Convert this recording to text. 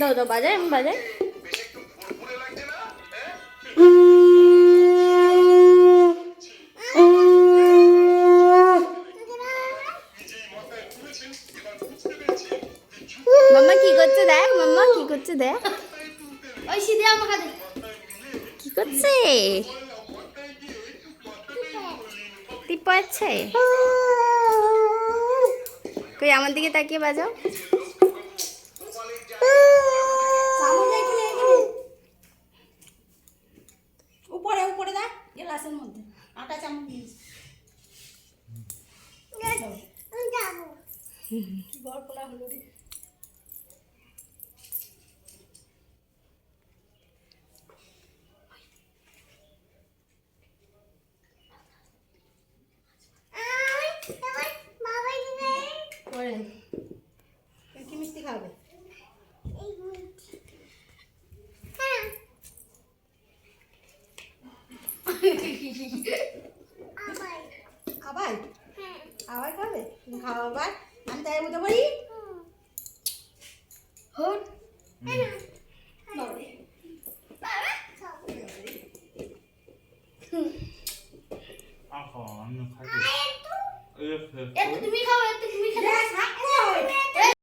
দাও দাও বাজাই, আমি বাজাই। মাম্মা কি করছে দেখ, মাম্মা কি করছে দেখ, ওই সিধে আমাকে দে। কি করছে? টিপাচ্ছে। কই আমার দিকে তাকিয়ে বাজাও। চামচ এখানে এখানে উপরে উপরে দা গ্লাসের মধ্যে আটা চামচ দিয়েছি। কি গড়পলা হলো রে। পরে তুই কি মিষ্টি খাবে? আবার আবার খাবে? তুমি খাও আবার, আমি তাই মতো বলি হট আমি খাই। একটু তুমি খাও, একটু তুমি খেতে